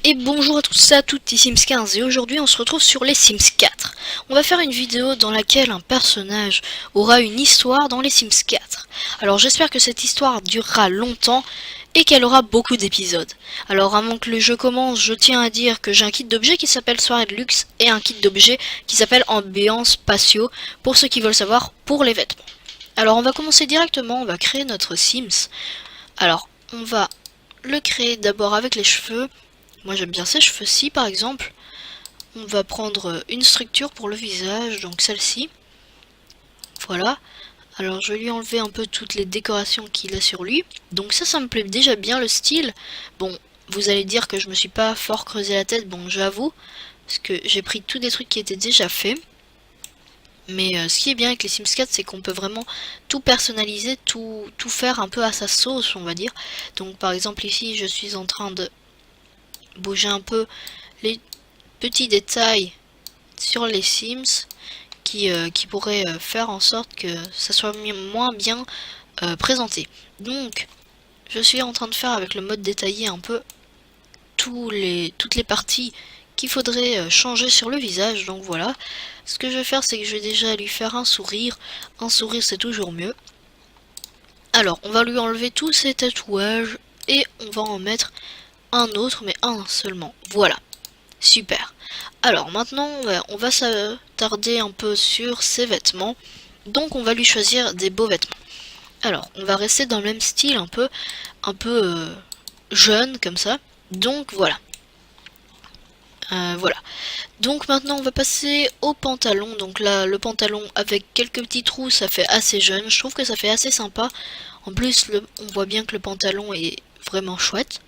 Et bonjour à tous et à toutes, ici Sims15 et aujourd'hui on se retrouve sur les Sims 4. On va faire une vidéo dans laquelle un personnage aura une histoire dans les Sims 4. Alors j'espère que cette histoire durera longtemps et qu'elle aura beaucoup d'épisodes. Alors avant que le jeu commence, je tiens à dire que j'ai un kit d'objets qui s'appelle Soirée de luxe et un kit d'objets qui s'appelle Ambiance Patio pour ceux qui veulent savoir pour les vêtements. Alors on va commencer directement, on va créer notre Sims. Alors on va le créer d'abord avec les cheveux. Moi j'aime bien ces cheveux-ci par exemple. On va prendre une structure pour le visage, donc celle-ci. Voilà. Alors je vais lui enlever un peu toutes les décorations qu'il a sur lui. Donc ça me plaît déjà bien le style. Bon, vous allez dire que je me suis pas fort creusé la tête, bon j'avoue. Parce que j'ai pris tous des trucs qui étaient déjà faits. Mais ce qui est bien avec les Sims 4, c'est qu'on peut vraiment tout personnaliser, tout faire un peu à sa sauce, on va dire. Donc par exemple ici, je suis en train de bouger un peu les petits détails sur les Sims qui pourraient faire en sorte que ça soit moins bien présenté. Donc, je suis en train de faire avec le mode détaillé un peu toutes les parties qu'il faudrait changer sur le visage. Donc voilà, ce que je vais faire, c'est que je vais déjà lui faire un sourire. Un sourire, c'est toujours mieux. Alors, on va lui enlever tous ses tatouages et on va en mettre un autre, mais un seulement. Voilà. Super. Alors maintenant, on va s'attarder un peu sur ses vêtements. Donc on va lui choisir des beaux vêtements. Alors, on va rester dans le même style, un peu jeune comme ça. Donc voilà. Voilà. Donc maintenant, on va passer au pantalon. Donc là, le pantalon avec quelques petits trous, ça fait assez jeune. Je trouve que ça fait assez sympa. En plus, on voit bien que le pantalon est vraiment chouette.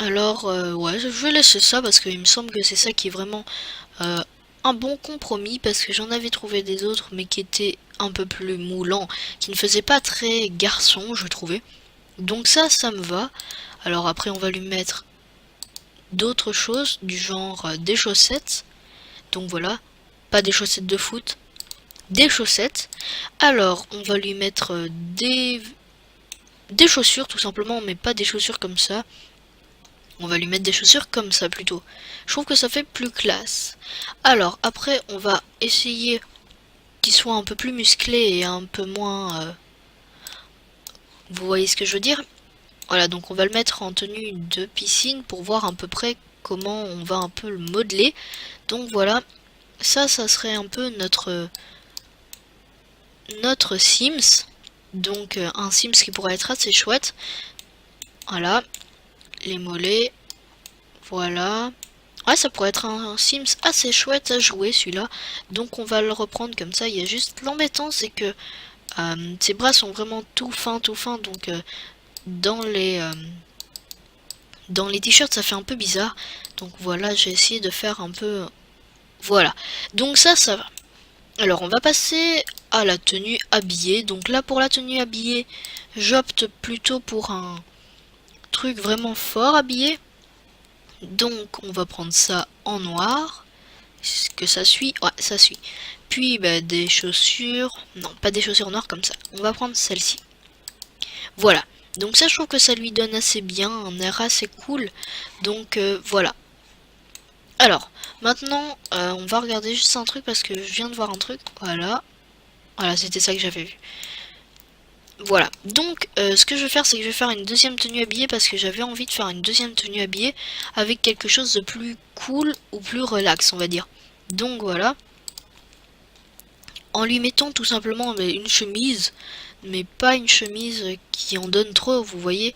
Alors, ouais, je vais laisser ça parce qu'il me semble que c'est ça qui est vraiment euh, un bon compromis parce que j'en avais trouvé des autres mais qui étaient un peu plus moulants, qui ne faisaient pas très garçon, je trouvais. Donc ça me va. Alors après, on va lui mettre d'autres choses du genre des chaussettes. Donc voilà, pas des chaussettes de foot, des chaussettes. Alors, on va lui mettre des chaussures tout simplement, mais pas des chaussures comme ça. On va lui mettre des chaussures comme ça plutôt. Je trouve que ça fait plus classe. Alors après on va essayer qu'il soit un peu plus musclé et un peu moins... vous voyez ce que je veux dire? Voilà, donc on va le mettre en tenue de piscine pour voir à peu près comment on va un peu le modeler. Donc voilà, ça serait un peu notre Sims. Donc un Sims qui pourrait être assez chouette. Voilà, les mollets, voilà. Ouais, ça pourrait être un Sims assez chouette à jouer celui-là. Donc on va le reprendre comme ça. Il y a juste l'embêtant, c'est que ses bras sont vraiment tout fins. Donc dans les t-shirts, ça fait un peu bizarre. Donc voilà, j'ai essayé de faire un peu... Voilà. Donc ça va. Alors on va passer à la tenue habillée. Donc là, pour la tenue habillée, j'opte plutôt pour un truc vraiment fort habillé. Donc on va prendre ça en noir. Est-ce que ça suit? Ouais, ça suit. Puis bah, des chaussures. Non, pas des chaussures noires comme ça. On va prendre celle-ci. Voilà. Donc ça, je trouve que ça lui donne assez bien, un air assez cool. Donc voilà. Alors, maintenant, on va regarder juste un truc parce que je viens de voir un truc. Voilà. Voilà, c'était ça que j'avais vu. Voilà, donc ce que je vais faire, c'est que je vais faire une deuxième tenue habillée parce que j'avais envie de faire une deuxième tenue habillée avec quelque chose de plus cool ou plus relax, on va dire. Donc voilà, en lui mettant tout simplement une chemise, mais pas une chemise qui en donne trop, vous voyez,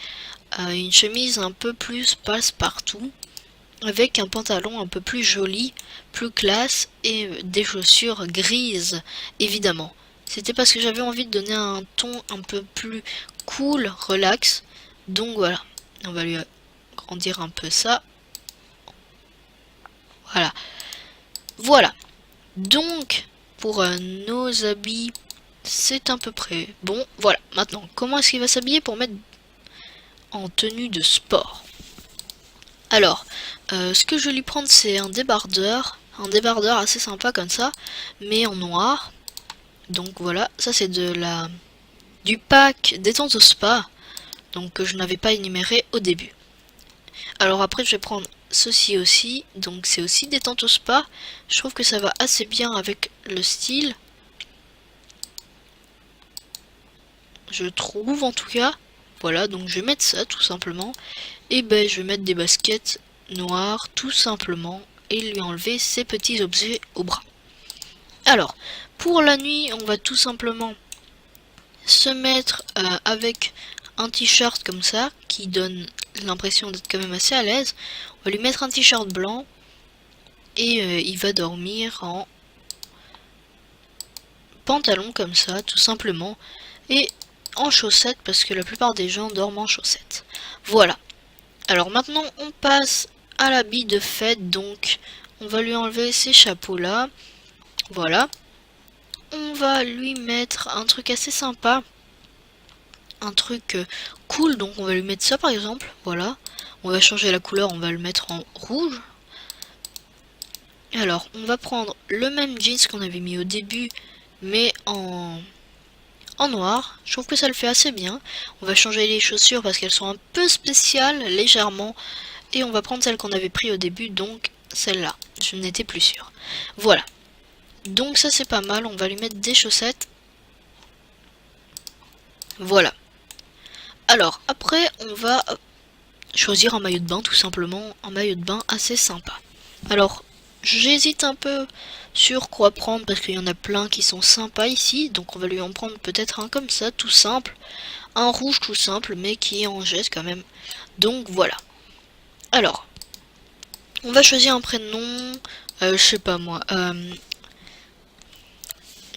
une chemise un peu plus passe-partout, avec un pantalon un peu plus joli, plus classe et des chaussures grises, évidemment. C'était parce que j'avais envie de donner un ton un peu plus cool, relax. Donc voilà, on va lui agrandir un peu ça. Voilà. Voilà. Donc, pour nos habits, c'est à peu près bon. Voilà, maintenant, comment est-ce qu'il va s'habiller pour mettre en tenue de sport? Alors, ce que je vais lui prendre, c'est un débardeur. Un débardeur assez sympa comme ça, mais en noir. Donc voilà, ça c'est du pack détente au spa, donc que je n'avais pas énuméré au début. Alors après je vais prendre ceci aussi, donc c'est aussi détente au spa. Je trouve que ça va assez bien avec le style. Je trouve en tout cas. Voilà, donc je vais mettre ça tout simplement. Et ben je vais mettre des baskets noires tout simplement et lui enlever ses petits objets au bras. Alors, pour la nuit, on va tout simplement se mettre avec un t-shirt comme ça, qui donne l'impression d'être quand même assez à l'aise. On va lui mettre un t-shirt blanc, et il va dormir en pantalon comme ça, tout simplement, et en chaussettes, parce que la plupart des gens dorment en chaussettes. Voilà. Alors maintenant, on passe à l'habit de fête, donc on va lui enlever ces chapeaux là. Voilà. On va lui mettre un truc assez sympa. Un truc cool, donc on va lui mettre ça par exemple. Voilà. On va changer la couleur, on va le mettre en rouge. Alors, on va prendre le même jeans qu'on avait mis au début, mais en noir. Je trouve que ça le fait assez bien. On va changer les chaussures parce qu'elles sont un peu spéciales, légèrement. Et on va prendre celle qu'on avait pris au début, donc celle-là. Je n'étais plus sûre. Voilà. Donc ça c'est pas mal, on va lui mettre des chaussettes. Voilà. Alors, après, on va choisir un maillot de bain, tout simplement. Un maillot de bain assez sympa. Alors, j'hésite un peu sur quoi prendre, parce qu'il y en a plein qui sont sympas ici. Donc on va lui en prendre peut-être un comme ça, tout simple. Un rouge tout simple, mais qui est en geste quand même. Donc voilà. Alors, on va choisir un prénom, je sais pas moi,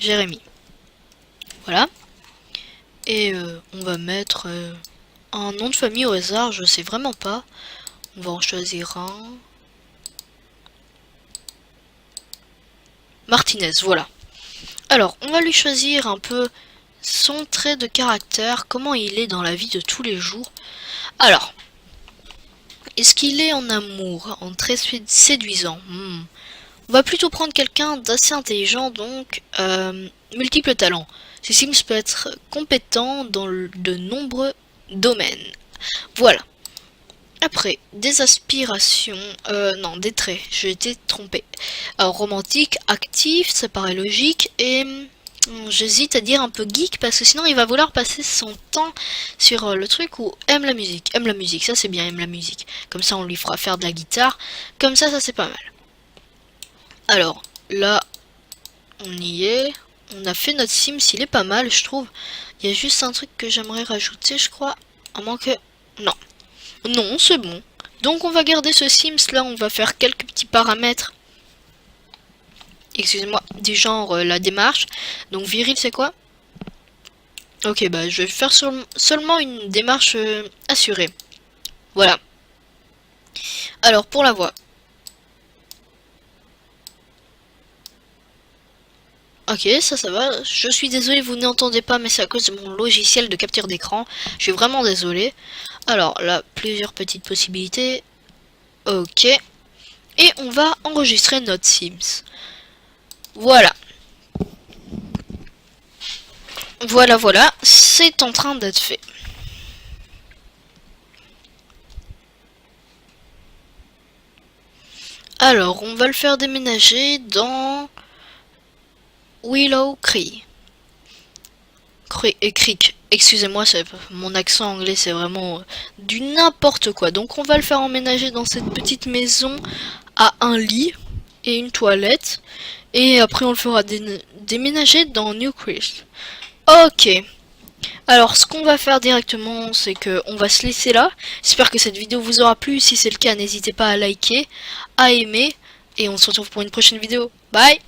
Jérémy. Voilà. Et on va mettre un nom de famille au hasard, je sais vraiment pas. On va en choisir un. Martinez, voilà. Alors, on va lui choisir un peu son trait de caractère, comment il est dans la vie de tous les jours. Alors, est-ce qu'il est en amour, en très séduisant? On va plutôt prendre quelqu'un d'assez intelligent, donc multiples talents. Ces Sims peut être compétent dans de nombreux domaines. Voilà. Après, des aspirations, non, des traits, j'ai été trompée. Alors, romantique, actif, ça paraît logique, et j'hésite à dire un peu geek, parce que sinon il va vouloir passer son temps sur le truc où aime la musique, ça c'est bien, aime la musique. Comme ça on lui fera faire de la guitare, comme ça c'est pas mal. Alors, là, on y est, on a fait notre Sims, il est pas mal, je trouve. Il y a juste un truc que j'aimerais rajouter, je crois, à moins que... Non. Non, c'est bon. Donc on va garder ce Sims là, on va faire quelques petits paramètres. Excusez-moi, du genre la démarche. Donc viril c'est quoi? Ok, bah je vais faire seulement une démarche assurée. Voilà. Alors pour la voix. Ok, ça va. Je suis désolé, vous n'entendez pas, mais c'est à cause de mon logiciel de capture d'écran. Je suis vraiment désolé. Alors là, plusieurs petites possibilités. Ok. Et on va enregistrer notre Sims. Voilà. Voilà, c'est en train d'être fait. Alors, on va le faire déménager dans Willow Creek. Creek. Excusez-moi, mon accent anglais, c'est vraiment du n'importe quoi. Donc, on va le faire emménager dans cette petite maison à un lit et une toilette. Et après, on le fera déménager dans New Creek. Ok. Alors, ce qu'on va faire directement, c'est que on va se laisser là. J'espère que cette vidéo vous aura plu. Si c'est le cas, n'hésitez pas à liker, à aimer. Et on se retrouve pour une prochaine vidéo. Bye!